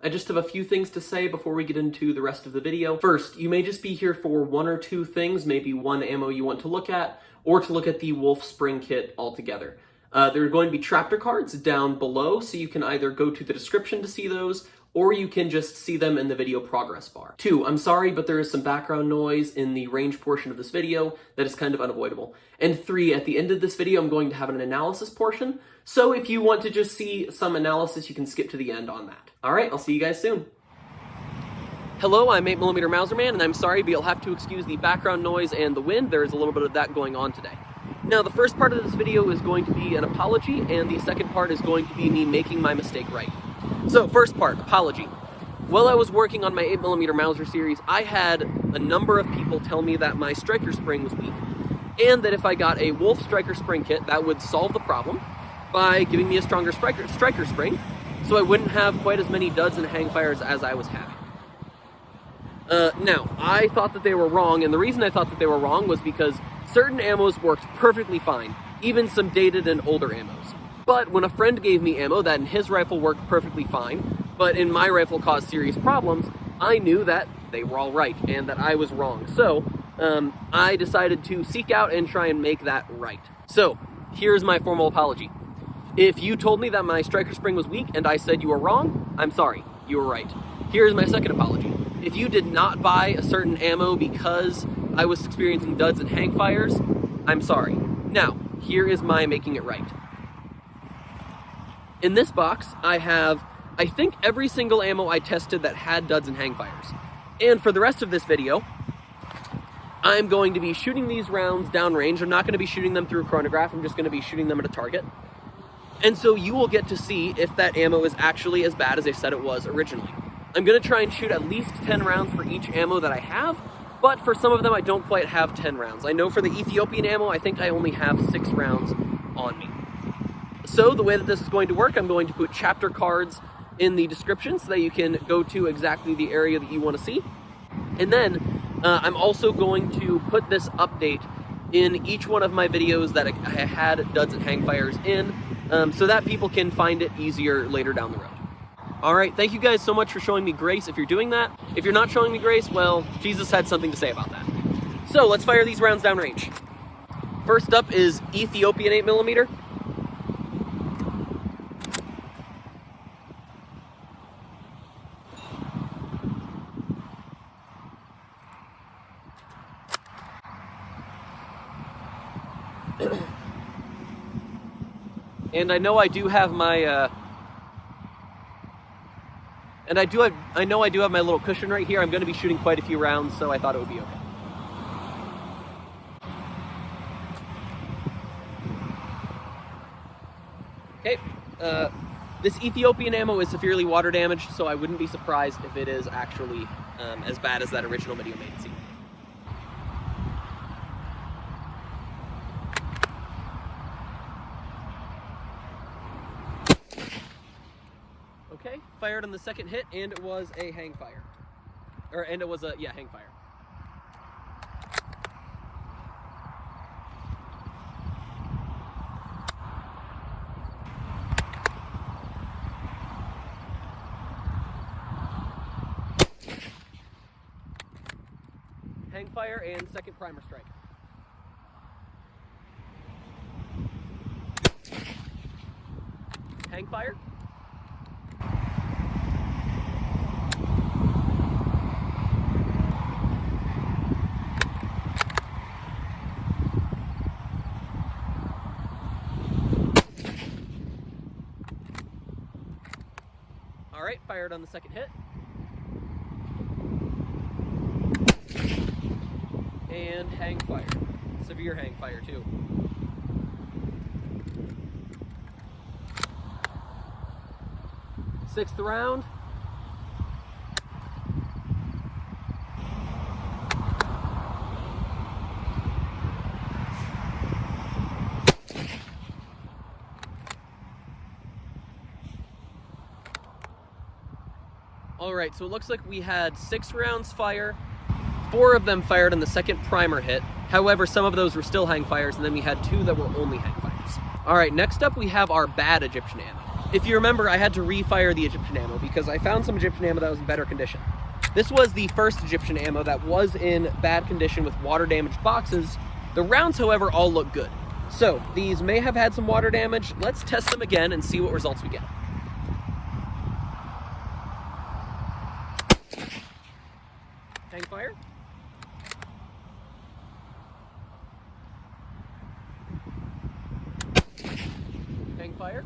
I just have a few things to say before we get into the rest of the video. First, you may just be here for one or two things, maybe one ammo you want to look at, or to look at the Wolf Spring Kit altogether. There are going to be chapter cards down below, so you can either go to the description to see those, or you can just see them in the video progress bar. 2, I'm sorry, but there is some background noise in the range portion of this video that is kind of unavoidable. And 3, at the end of this video, I'm going to have an analysis portion, so if you want to just see some analysis, you can skip to the end on that. Alright, I'll see you guys soon. Hello, I'm 8mm Mauser Man, and I'm sorry, but you'll have to excuse the background noise and the wind. There is a little bit of that going on today. Now, the first part of this video is going to be an apology, and the second part is going to be me making my mistake right. So, first part, apology. While I was working on my 8mm Mauser series, I had a number of people tell me that my striker spring was weak, and that if I got a Wolf striker spring kit, that would solve the problem by giving me a stronger striker spring, so I wouldn't have quite as many duds and hangfires as I was having. Now, I thought that they were wrong, and the reason I thought that they were wrong was because certain ammos worked perfectly fine, even some dated and older ammos. But when a friend gave me ammo that in his rifle worked perfectly fine, but in my rifle caused serious problems, I knew that they were all right, and that I was wrong. So, I decided to seek out and try and make that right. So, here's my formal apology. If you told me that my striker spring was weak and I said you were wrong, I'm sorry, you were right. Here's my second apology. If you did not buy a certain ammo because I was experiencing duds and hangfires, I'm sorry. Now, here is my making it right. In this box, I have, I think, every single ammo I tested that had duds and hangfires. And for the rest of this video, I'm going to be shooting these rounds downrange. I'm not going to be shooting them through a chronograph, I'm just going to be shooting them at a target. And so you will get to see if that ammo is actually as bad as they said it was originally. I'm going to try and shoot at least 10 rounds for each ammo that I have, but for some of them I don't quite have 10 rounds. I know for the Ethiopian ammo, I think I only have 6 rounds on me. So the way that this is going to work, I'm going to put chapter cards in the description so that you can go to exactly the area that you want to see. And then I'm also going to put this update in each one of my videos that I had duds and hangfires in, so that people can find it easier later down the road. Alright, thank you guys so much for showing me grace if you're doing that. If you're not showing me grace, well, Jesus had something to say about that. So, let's fire these rounds downrange. First up is Ethiopian 8mm. And I know I do have my, I know I do have my little cushion right here. I'm going to be shooting quite a few rounds, so I thought it would be okay. Okay, this Ethiopian ammo is severely water damaged, so I wouldn't be surprised if it is actually as bad as that original video made it seem. Okay, fired on the second hit, and it was a hangfire. Hangfire. Hangfire and second primer strike. Hangfire. Alright, fired on the second hit. And hangfire. Severe hangfire, too. Sixth round. Alright, so it looks like we had 6 rounds fire. 4 of them fired on the second primer hit. However, some of those were still hangfires, and then we had 2 that were only hangfires. Alright, next up we have our bad Egyptian ammo. If you remember, I had to refire the Egyptian ammo because I found some Egyptian ammo that was in better condition. This was the first Egyptian ammo that was in bad condition with water-damaged boxes. The rounds, however, all look good. So, these may have had some water damage. Let's test them again and see what results we get. Hang fire. Hang fire.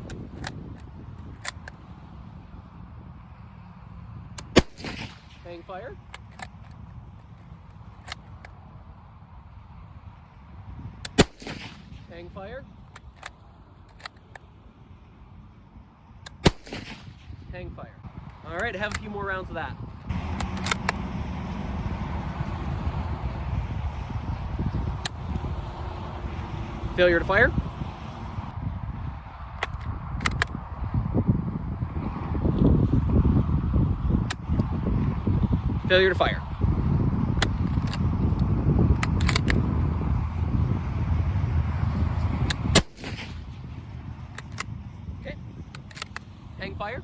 Hang fire. Hang fire. Hang fire. All right, have a few more rounds of that. Failure to fire. Failure to fire. Okay. Hang fire.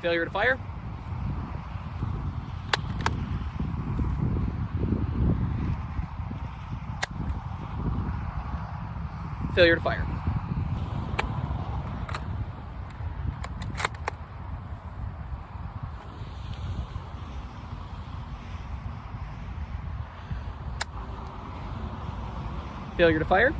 Failure to fire. Failure to fire. Failure to fire.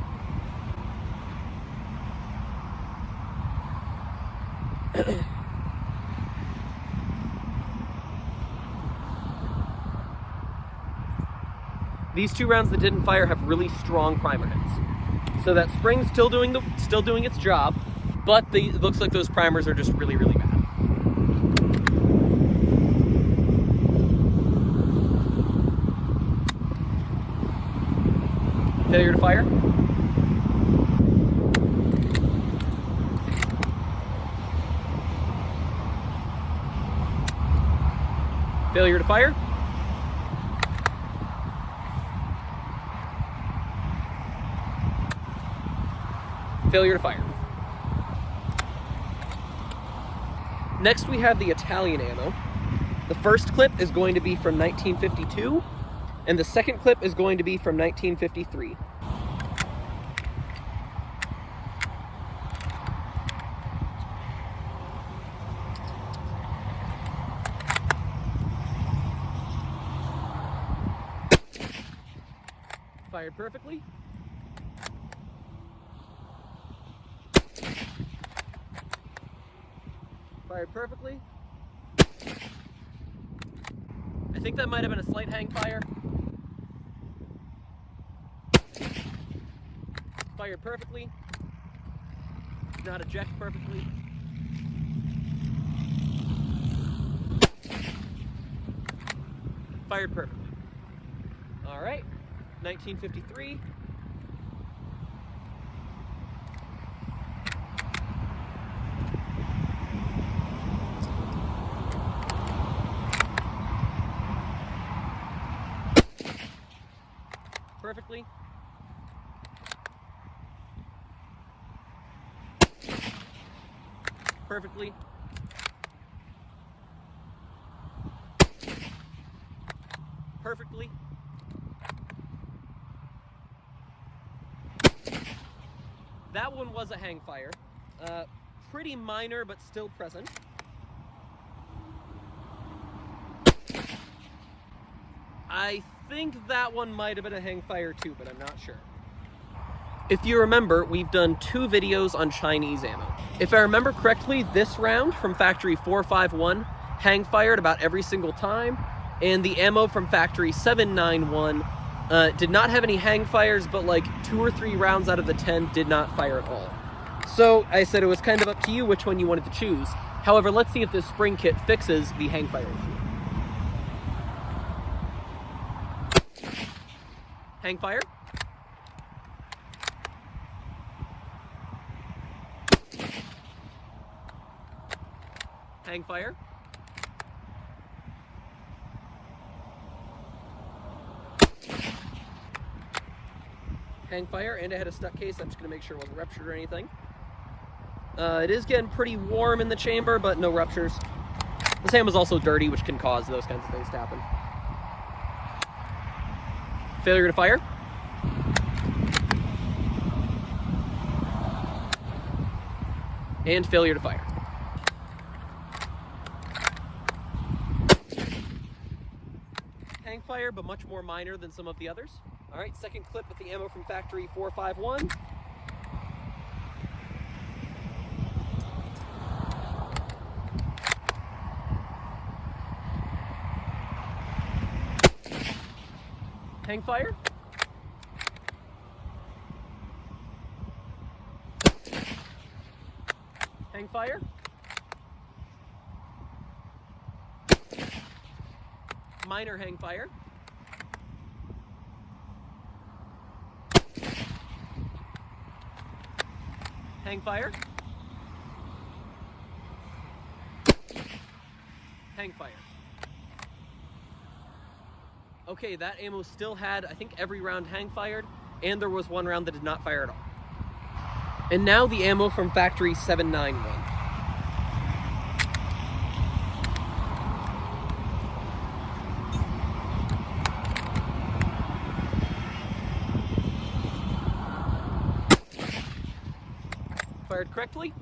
These two rounds that didn't fire have really strong primer hits. So that spring's still doing its job, but it looks like those primers are just really, really bad. Failure to fire. Failure to fire. Failure to fire. Next we have the Italian ammo. The first clip is going to be from 1952, and the second clip is going to be from 1953. Fired perfectly. Fired perfectly. I think that might have been a slight hang fire. Fired perfectly. Did not eject perfectly. Fired perfectly. All right, 1953. Perfectly. Perfectly. Perfectly. That one was a hang fire. Pretty minor, but still present. I think that one might have been a hang fire too, but I'm not sure. If you remember, we've done 2 videos on Chinese ammo. If I remember correctly, this round from factory 451 hang fired about every single time, and the ammo from factory 791 did not have any hang fires, but like 2 or 3 rounds out of the 10 did not fire at all. So I said it was kind of up to you which one you wanted to choose. However, let's see if this spring kit fixes the hang fire issue. Hang fire. Hang fire. hang fire, and it had a stuck case. I'm just going to make sure it wasn't ruptured or anything. It is getting pretty warm in the chamber, but no ruptures. This ammo is also dirty, which can cause those kinds of things to happen. Failure to fire. And failure to fire. Hang fire, but much more minor than some of the others. All right, second clip with the ammo from factory 451. Hang fire. Hang fire. Minor hang fire. Hang fire. Hang fire. Okay, that ammo still had, I think, every round hang fired, and there was one round that did not fire at all. And now the ammo from factory 791. Fired correctly.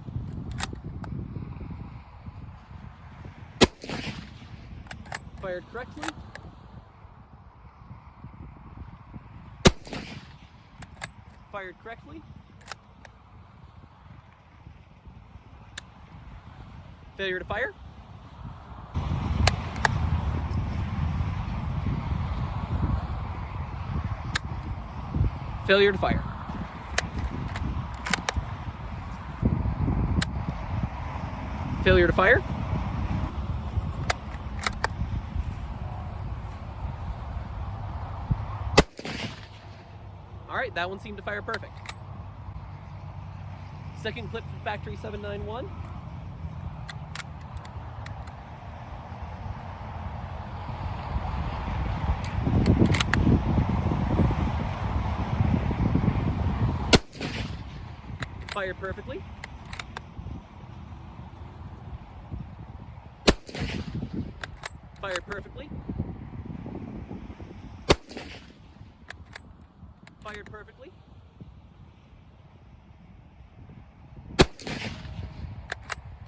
Fired correctly. Fired correctly. Failure to fire. Failure to fire. Failure to fire. All right, that one seemed to fire perfect. Second clip from factory 791. Fired perfectly. Fired perfectly. Fired perfectly.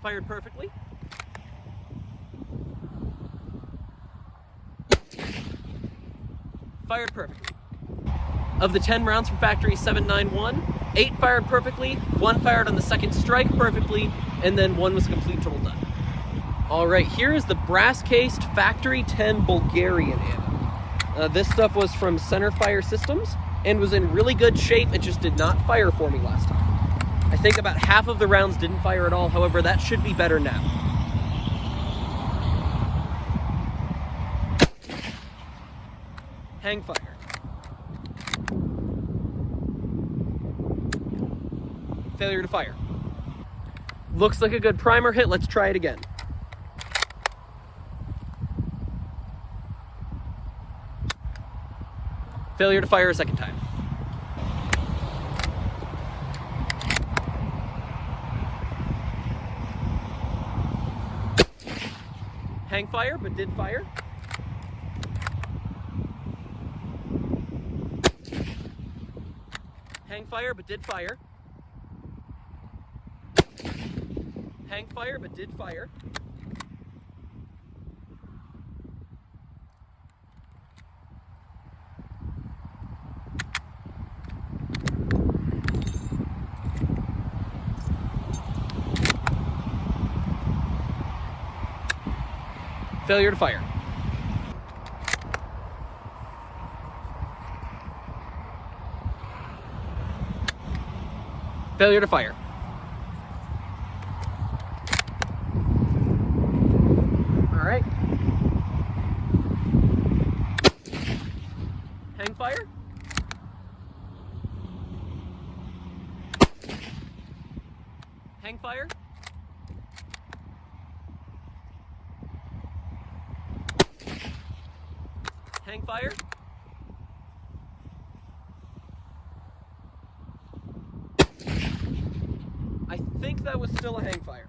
Fired perfectly. Fired perfectly. Of the 10 rounds from factory 791, 8 fired perfectly, 1 fired on the second strike perfectly, and then 1 was a complete total done. All right, here is the brass-cased factory 10 Bulgarian ammo. This stuff was from Center Fire Systems and was in really good shape. It just did not fire for me last time. I think about half of the rounds didn't fire at all. However, that should be better now. Hang fire. Failure to fire. Looks like a good primer hit. Let's try it again. Failure to fire a second time. Hang fire, but did fire. Hang fire, but did fire. Hang fire, but did fire. Failure to fire. Failure to fire. All right. Hang fire. Hang fire. Hang fire. was still a hang fire.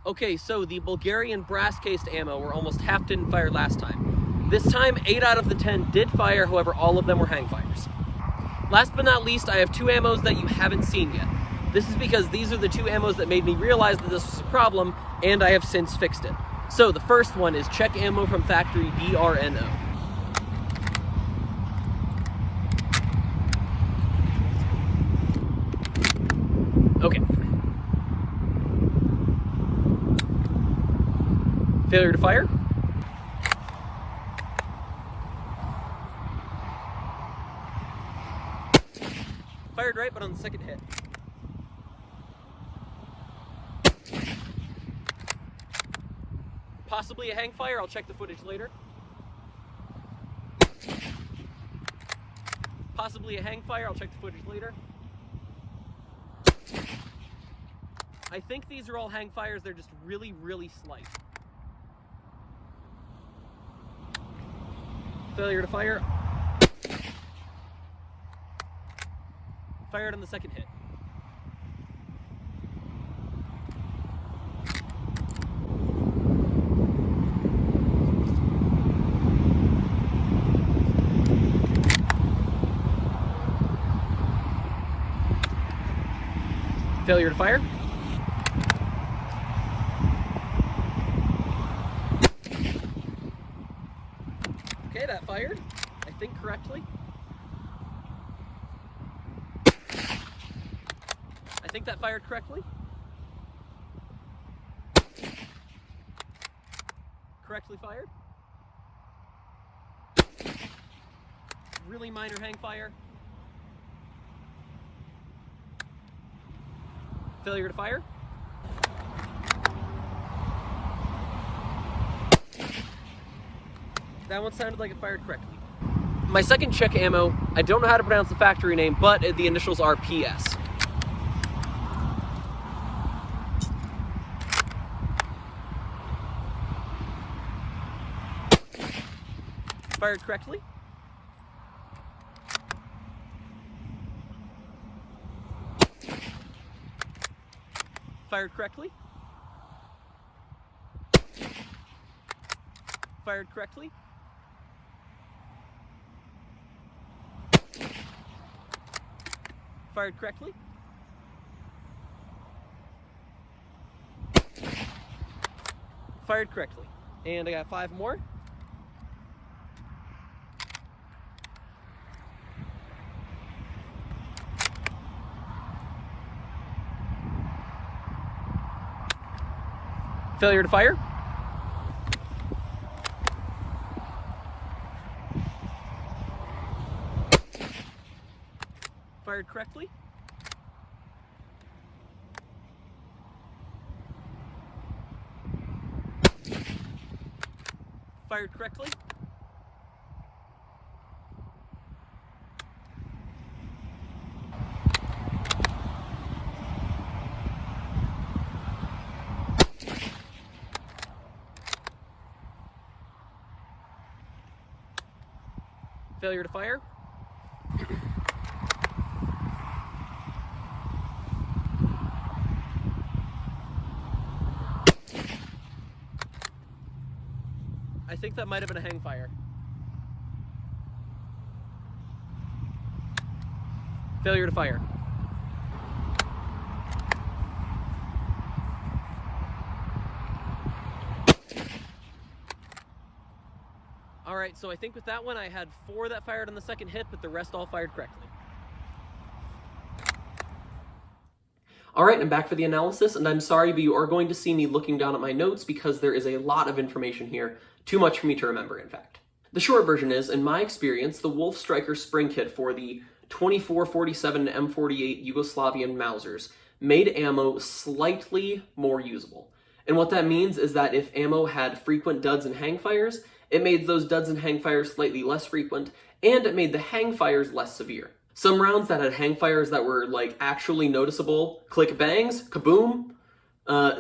Okay, so the Bulgarian brass-cased ammo were almost half didn't fire last time. This time, 8 out of the 10 did fire, however, all of them were hang fires. Last but not least, I have 2 ammos that you haven't seen yet. This is because these are the 2 ammos that made me realize that this was a problem, and I have since fixed it. So, the first one is Czech Ammo from factory BRNO. Okay. Failure to fire. Fired right, but on the second hit. Possibly a hang fire, I'll check the footage later. Possibly a hang fire, I'll check the footage later. I think these are all hang fires, they're just really, really slight. Failure to fire. Fired on the second hit. Failure to fire. Okay, that fired, I think correctly. I think that fired correctly. Correctly fired. Really minor hang fire. Failure to fire. That one sounded like it fired correctly. My second Czech ammo, I don't know how to pronounce the factory name, but the initials are PS. Fired correctly. Fired correctly. Fired correctly. Fired correctly. Fired correctly. And I got 5 more. Failure to fire. Fired correctly. Fired correctly. Failure to fire. I think that might have been a hang fire. Failure to fire. Alright, so I think with that one I had 4 that fired on the second hit, but the rest all fired correctly. Alright, I'm back for the analysis, and I'm sorry, but you are going to see me looking down at my notes because there is a lot of information here. Too much for me to remember, in fact. The short version is, in my experience, the Wolf Striker spring kit for the 24-47 M48 Yugoslavian Mausers made ammo slightly more usable. And what that means is that if ammo had frequent duds and hangfires, it made those duds and hangfires slightly less frequent, and it made the hangfires less severe. Some rounds that had hangfires that were like actually noticeable, click bangs, kaboom,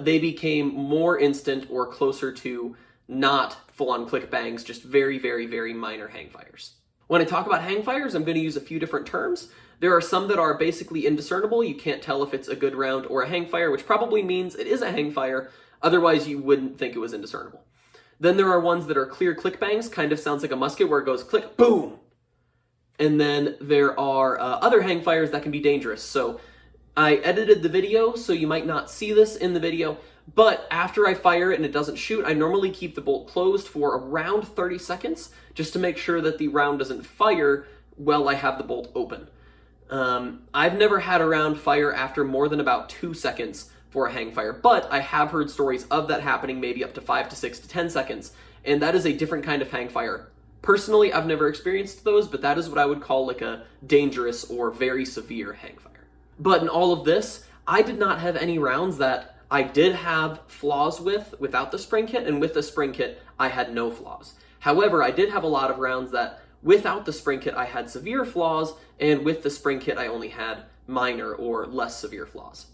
they became more instant or closer to not full-on click bangs, just very, very, very minor hangfires. When I talk about hangfires, I'm going to use a few different terms. There are some that are basically indiscernible. You can't tell if it's a good round or a hangfire, which probably means it is a hangfire. Otherwise, you wouldn't think it was indiscernible. Then there are ones that are clear click bangs, kind of sounds like a musket where it goes click, boom. And then there are other hangfires that can be dangerous. So I edited the video, so you might not see this in the video, but after I fire it and it doesn't shoot, I normally keep the bolt closed for around 30 seconds just to make sure that the round doesn't fire while I have the bolt open. I've never had a round fire after more than about 2 seconds for a hangfire, but I have heard stories of that happening maybe up to 5 to 6 to 10 seconds, and that is a different kind of hangfire. Personally, I've never experienced those, but that is what I would call like a dangerous or very severe hangfire. But in all of this, I did not have any rounds that I did have flaws without the spring kit, and with the spring kit, I had no flaws. However, I did have a lot of rounds that without the spring kit, I had severe flaws, and with the spring kit, I only had minor or less severe flaws.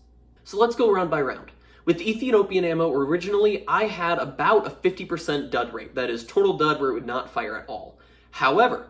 So let's go round by round. With the Ethiopian Ammo, originally, I had about a 50% dud rate. That is total dud where it would not fire at all. However,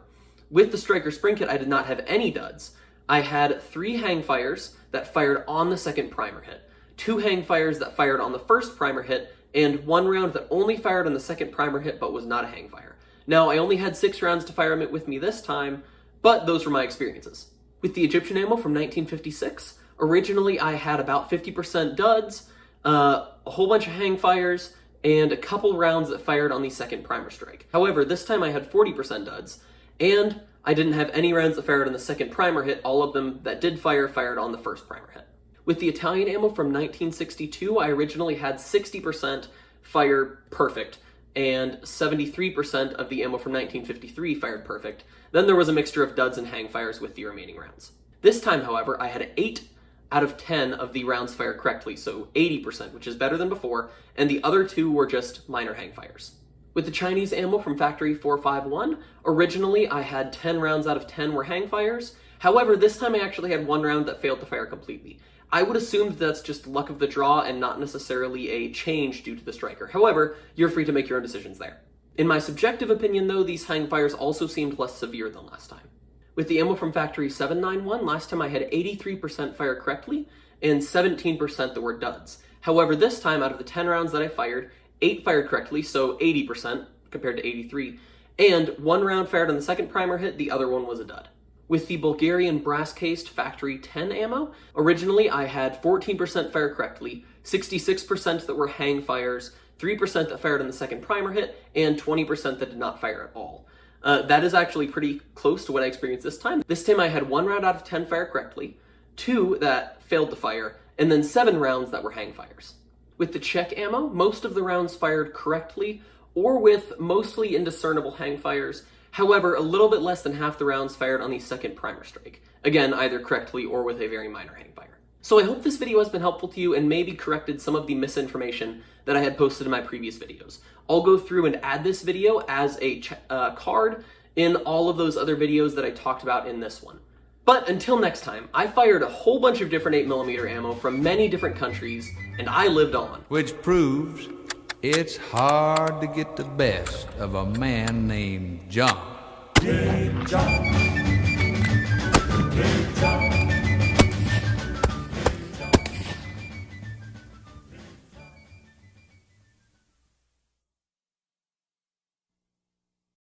with the Striker spring kit, I did not have any duds. I had 3 hangfires that fired on the second primer hit, 2 hangfires that fired on the first primer hit, and 1 round that only fired on the second primer hit but was not a hangfire. Now, I only had 6 rounds to fire with me this time, but those were my experiences. With the Egyptian Ammo from 1956, originally I had about 50% duds, a whole bunch of hangfires, and a couple rounds that fired on the second primer strike. However, this time I had 40% duds, and I didn't have any rounds that fired on the second primer hit. All of them that did fire fired on the first primer hit. With the Italian Ammo from 1962, I originally had 60% fire perfect, and 73% of the ammo from 1953 fired perfect. Then there was a mixture of duds and hangfires with the remaining rounds. This time, however, I had 8 out of 10 of the rounds fired correctly, so 80%, which is better than before, and the other 2 were just minor hangfires. With the Chinese Ammo from Factory 451, originally I had 10 rounds out of 10 were hangfires. However, this time I actually had 1 round that failed to fire completely. I would assume that's just luck of the draw and not necessarily a change due to the striker. However, you're free to make your own decisions there. In my subjective opinion though, these hangfires also seemed less severe than last time. With the ammo from Factory 791, last time I had 83% fire correctly and 17% that were duds. However, this time out of the 10 rounds that I fired, 8 fired correctly, so 80% compared to 83, and 1 round fired on the second primer hit, the other one was a dud. With the Bulgarian brass-cased Factory 10 ammo, originally I had 14% fire correctly, 66% that were hangfires, 3% that fired on the second primer hit, and 20% that did not fire at all. That is actually pretty close to what I experienced this time. This time I had 1 round out of 10 fire correctly, 2 that failed to fire, and then 7 rounds that were hangfires. With the Czech ammo, most of the rounds fired correctly, or with mostly indiscernible hangfires. However, a little bit less than half the rounds fired on the second primer strike. Again, either correctly or with a very minor hangfire. So I hope this video has been helpful to you and maybe corrected some of the misinformation that I had posted in my previous videos. I'll go through and add this video as a card in all of those other videos that I talked about in this one. But until next time, I fired a whole bunch of different 8mm ammo from many different countries, and I lived on. Which proves it's hard to get the best of a man named John. John.